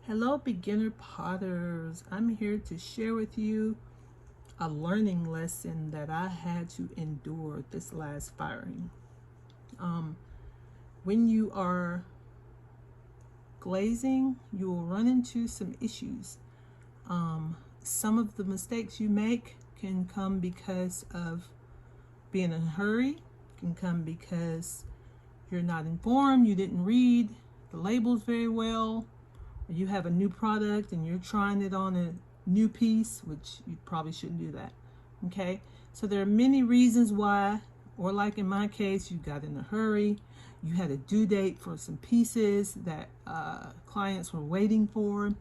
Hello, beginner potters. I'm here to share with you a learning lesson that I had to endure this last firing. When you are glazing, you will run into some issues. Some of the mistakes you make can come because of being in a hurry, can come because you're not informed, you didn't read the labels very well. You have a new product and you're trying it on a new piece, which you probably shouldn't do that. Okay, so there are many reasons why, or like in my case, you got in a hurry, you had a due date for some pieces that clients were waiting for,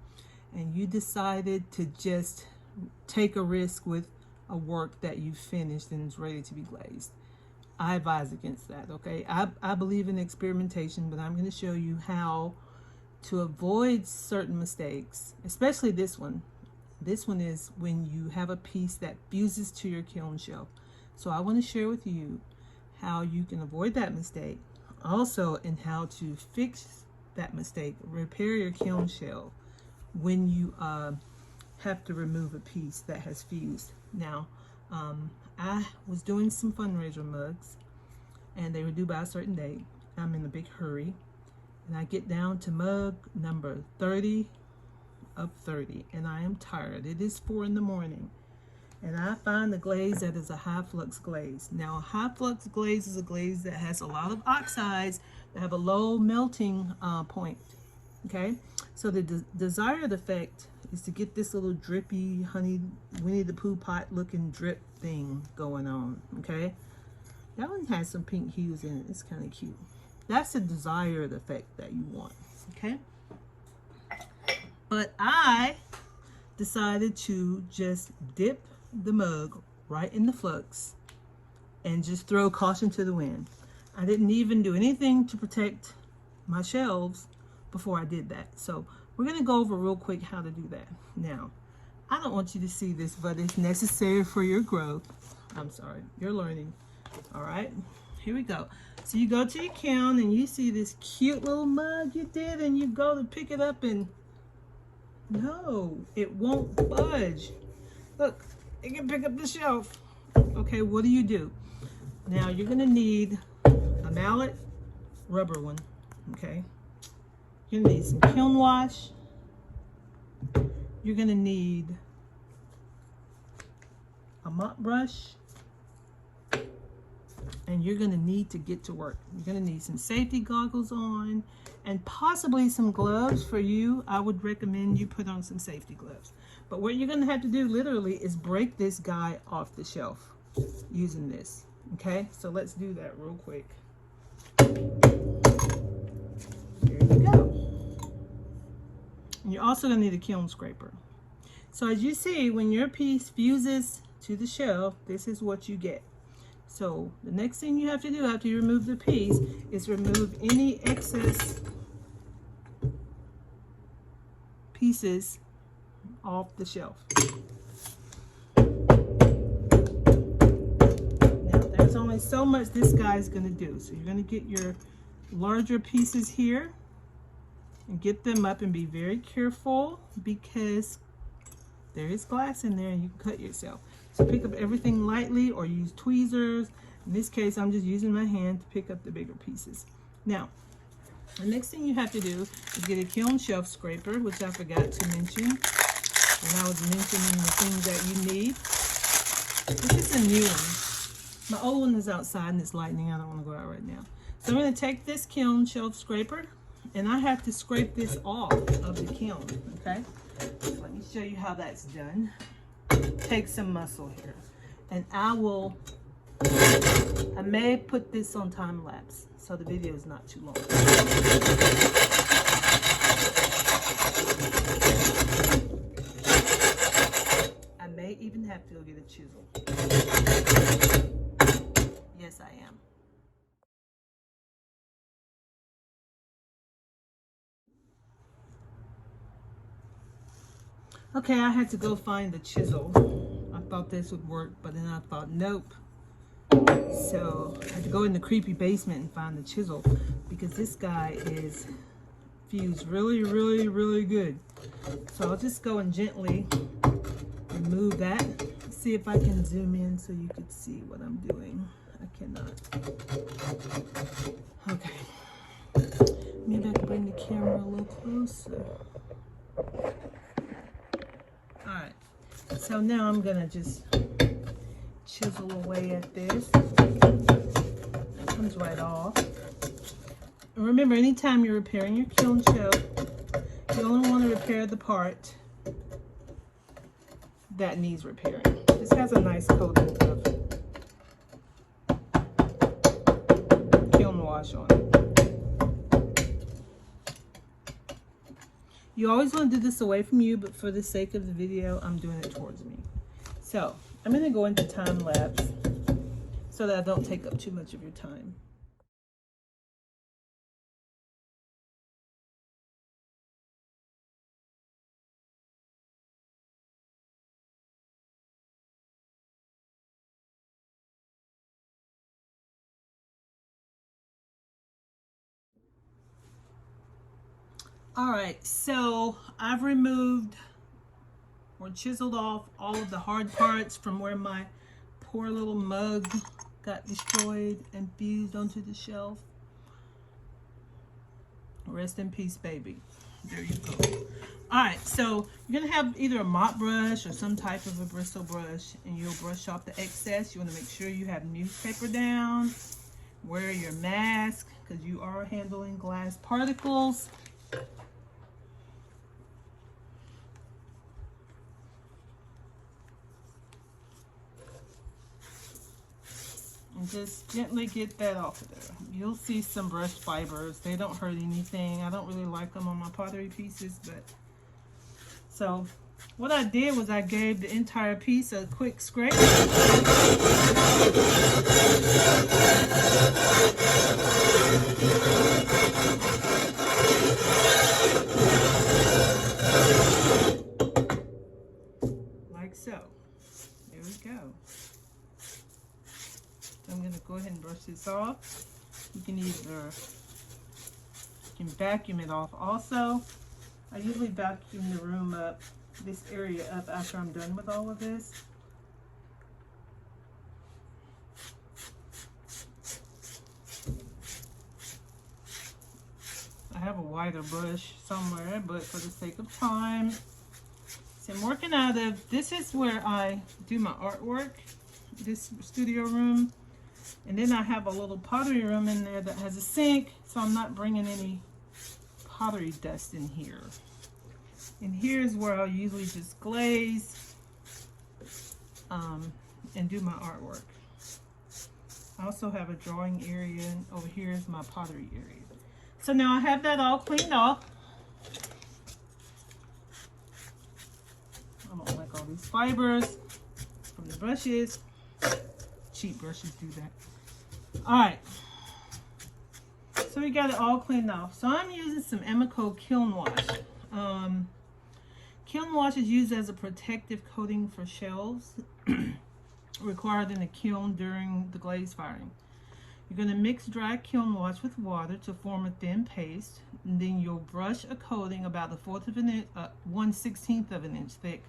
and you decided to just take a risk with a work that you finished and is ready to be glazed. I advise against that. Okay, I believe in experimentation, but I'm going to show you how to avoid certain mistakes, especially this one. This one is when you have a piece that fuses to your kiln shelf. So I want to share with you how you can avoid that mistake, also, and how to fix that mistake, repair your kiln shelf when you have to remove a piece that has fused. Now, I was doing some fundraiser mugs and they were due by a certain date. I'm in a big hurry. And I get down to mug number 30 of 30, and I am tired. It is 4 in the morning, and I find the glaze that is a high flux glaze. Now, a high flux glaze is a glaze that has a lot of oxides that have a low melting point. Okay, so the desired effect is to get this little drippy, honey, Winnie the Pooh pot looking drip thing going on. Okay, that one has some pink hues in it. It's kind of cute. That's the desired effect that you want, okay? But I decided to just dip the mug right in the flux and just throw caution to the wind. I didn't even do anything to protect my shelves before I did that. So we're gonna go over real quick how to do that. Now, I don't want you to see this, but it's necessary for your growth. I'm sorry, your learning, all right? Here we go. So you go to your kiln and you see this cute little mug you did, and you go to pick it up and no, it won't budge. Look, it can pick up the shelf. Okay, what do? Now you're gonna need a mallet, rubber one, okay? You're gonna need some kiln wash. You're gonna need a mop brush. And you're going to need to get to work. You're going to need some safety goggles on and possibly some gloves. For you, I would recommend you put on some safety gloves. But what you're going to have to do literally is break this guy off the shelf using this. Okay, so let's do that real quick. There you go. And you're also going to need a kiln scraper. So as you see, when your piece fuses to the shelf, this is what you get. So the next thing you have to do after you remove the piece is remove any excess pieces off the shelf. Now there's only so much this guy's going to do. So you're going to get your larger pieces here and get them up, and be very careful because there is glass in there and you can cut yourself. So pick up everything lightly or use tweezers. In this case, I'm just using my hand to pick up the bigger pieces. Now, the next thing you have to do is get a kiln shelf scraper, which I forgot to mention when I was mentioning the things that you need. This is a new one. My old one is outside and it's lightning. I don't want to go out right now. So I'm going to take this kiln shelf scraper and I have to scrape this off of the kiln, okay? Let me show you how that's done. Take some muscle here, and I may put this on time lapse so the video is not too long. I may even have to go get a chisel. Yes, I am. Okay, I had to go find the chisel. I thought this would work, but then I thought, nope. So I had to go in the creepy basement and find the chisel because this guy is fused really, really, really good. So I'll just go and gently remove that. See if I can zoom in so you can see what I'm doing. I cannot. Okay. Maybe I can bring the camera a little closer. Alright. So now I'm gonna just chisel away at this. It comes right off. And remember, anytime you're repairing your kiln shelf, you only want to repair the part that needs repairing. This has a nice coating of kiln wash on it. You always want to do this away from you, but for the sake of the video, I'm doing it towards me. So I'm going to go into time lapse so that I don't take up too much of your time. All right, so I've removed or chiseled off all of the hard parts from where my poor little mug got destroyed and fused onto the shelf. Rest in peace, baby. There you go. All right, so you're gonna have either a mop brush or some type of a bristle brush, and you'll brush off the excess. You want to make sure you have newspaper down. Wear your mask because you are handling glass particles. And just gently get that off of there. You'll see some brush fibers. They don't hurt anything. I don't really like them on my pottery pieces, but so what I did was I gave the entire piece a quick scrape. Like so. There we go. I'm going to go ahead and brush this off. You can vacuum it off also. I usually vacuum the room up, this area up after I'm done with all of this. I have a wider brush somewhere, but for the sake of time, so I'm working out of, this is where I do my artwork, this studio room. And then I have a little pottery room in there that has a sink, so I'm not bringing any pottery dust in here. And here's where I'll usually just glaze and do my artwork. I also have a drawing area, and over here is my pottery area. So now I have that all cleaned off. I don't like all these fibers from the brushes. Cheap brushes do that. All right, so we got it all cleaned off. So I'm using some Emiko Kiln Wash. Kiln Wash is used as a protective coating for shelves required in a kiln during the glaze firing. You're going to mix dry kiln wash with water to form a thin paste, and then you'll brush a coating about the 1/16 of an inch thick,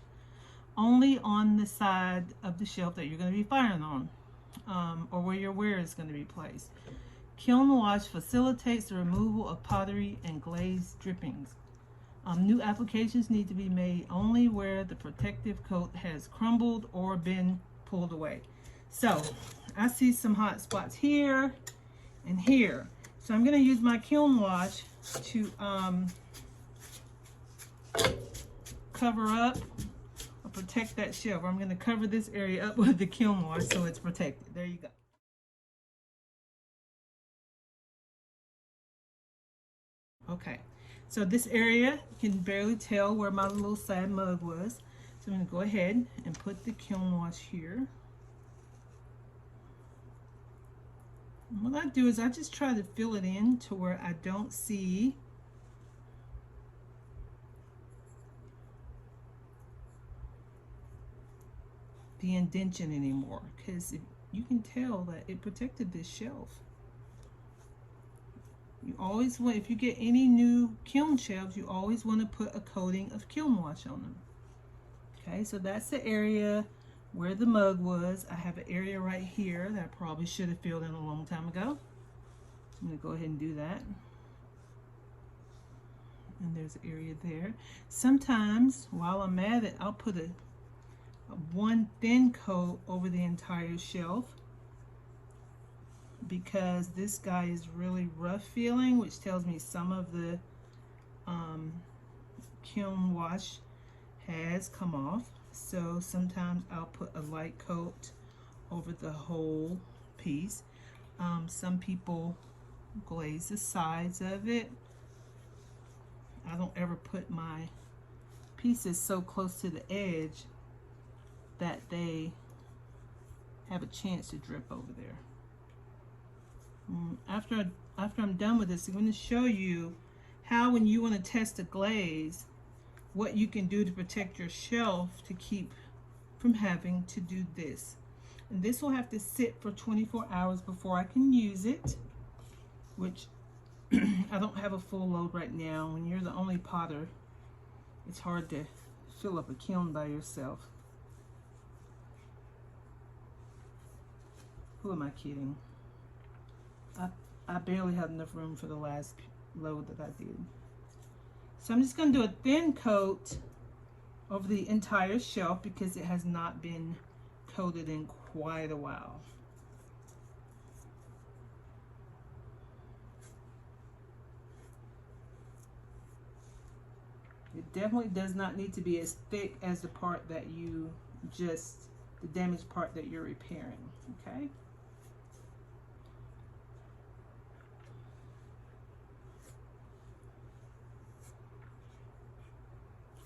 only on the side of the shelf that you're going to be firing on. Or where your ware is going to be placed. Kiln wash facilitates the removal of pottery and glaze drippings. New applications need to be made only where the protective coat has crumbled or been pulled away. So I see some hot spots here and here. So I'm going to use my kiln wash to cover up or protect that shelf. I'm going to cover this area up with the kiln wash so it's protected. There you go. Okay, so this area, you can barely tell where my little sad mug was. So I'm going to go ahead and put the kiln wash here. And what I do is I just try to fill it in to where I don't see the indention anymore, because you can tell that it protected this shelf. You always want, if you get any new kiln shelves, you always want to put a coating of kiln wash on them. Okay, so that's the area where the mug was. I have an area right here that I probably should have filled in a long time ago. I'm going to go ahead and do that. And there's an area there. Sometimes while I'm at it, I'll put a one thin coat over the entire shelf, because this guy is really rough feeling, which tells me some of the kiln wash has come off. So sometimes I'll put a light coat over the whole piece. Some people glaze the sides of it. I don't ever put my pieces so close to the edge that they have a chance to drip over there. After I'm done with this, I'm going to show you how, when you want to test a glaze, what you can do to protect your shelf to keep from having to do this. And this will have to sit for 24 hours before I can use it, which I don't have a full load right now. When you're the only potter, it's hard to fill up a kiln by yourself. Who am I kidding? I barely had enough room for the last load that I did. So I'm just going to do a thin coat over the entire shelf because it has not been coated in quite a while. It definitely does not need to be as thick as the part that you just, the damaged part that you're repairing, okay?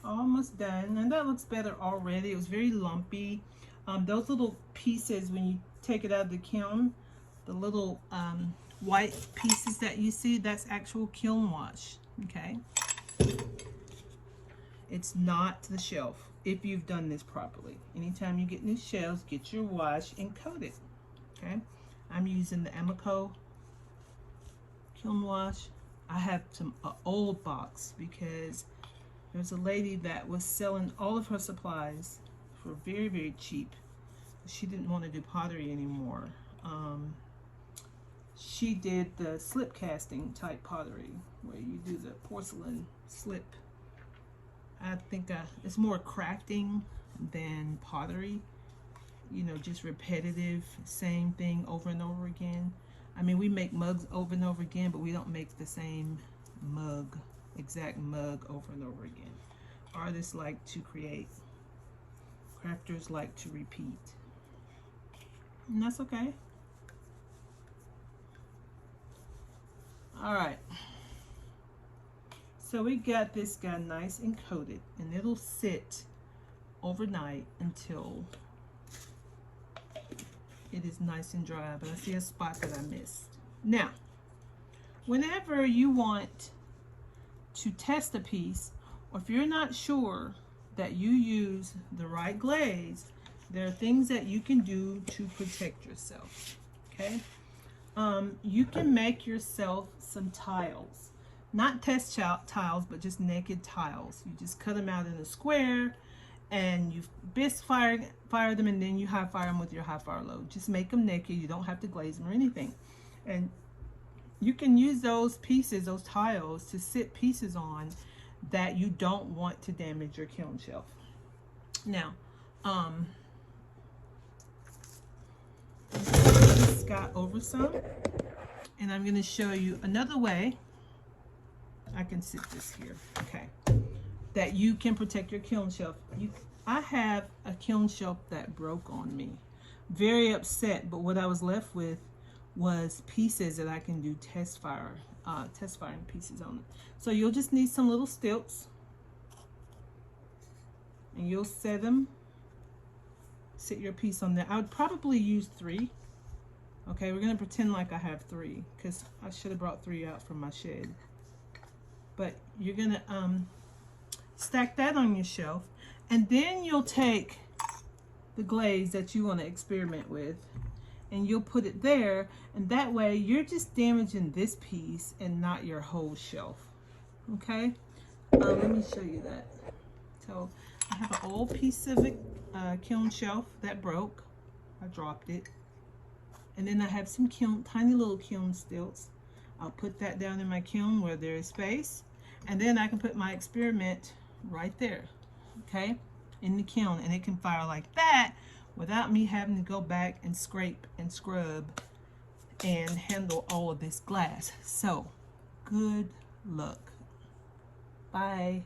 Almost done, and that looks better already. It was very lumpy. Those little pieces, when you take it out of the kiln, the little white pieces that you see, that's actual kiln wash, okay? It's not the shelf if you've done this properly. Anytime you get new shelves, get your wash and coat it, okay? I'm using the Amico kiln wash. I have some old box because there's a lady that was selling all of her supplies for very, very cheap. She didn't want to do pottery anymore. She did the slip casting type pottery, where you do the porcelain slip. I think it's more crafting than pottery. You know, just repetitive, same thing over and over again. I mean, we make mugs over and over again, but we don't make the same mug, exact mug over and over again. Artists like to create, crafters like to repeat, and that's okay. All right, so we got this guy nice and coated, and it'll sit overnight until it is nice and dry. But I see a spot that I missed. Now, whenever you want to test a piece, or if you're not sure that you use the right glaze, there are things that you can do to protect yourself, okay? You can make yourself some tiles, not test tiles, but just naked tiles. You just cut them out in a square, and you bisque fire them, and then you high fire them with your high fire load. Just make them naked. You don't have to glaze them or anything. And you can use those pieces, those tiles, to sit pieces on that you don't want to damage your kiln shelf. Now, this got over some, and I'm going to show you another way. I can sit this here, okay, that you can protect your kiln shelf. I have a kiln shelf that broke on me. Very upset, but what I was left with was pieces that I can do test firing pieces on it. So you'll just need some little stilts, and you'll sit your piece on there. I would probably use 3. Okay, we're gonna pretend like I have 3, because I should have brought 3 out from my shed. But you're gonna stack that on your shelf, and then you'll take the glaze that you want to experiment with, and you'll put it there, and that way you're just damaging this piece and not your whole shelf. Okay, let me show you that. So I have an old piece of kiln shelf that broke. I dropped it, and then I have some tiny little kiln stilts. I'll put that down in my kiln where there is space, and then I can put my experiment right there, okay, in the kiln, and it can fire like that without me having to go back and scrape and scrub and handle all of this glass. So good luck. Bye.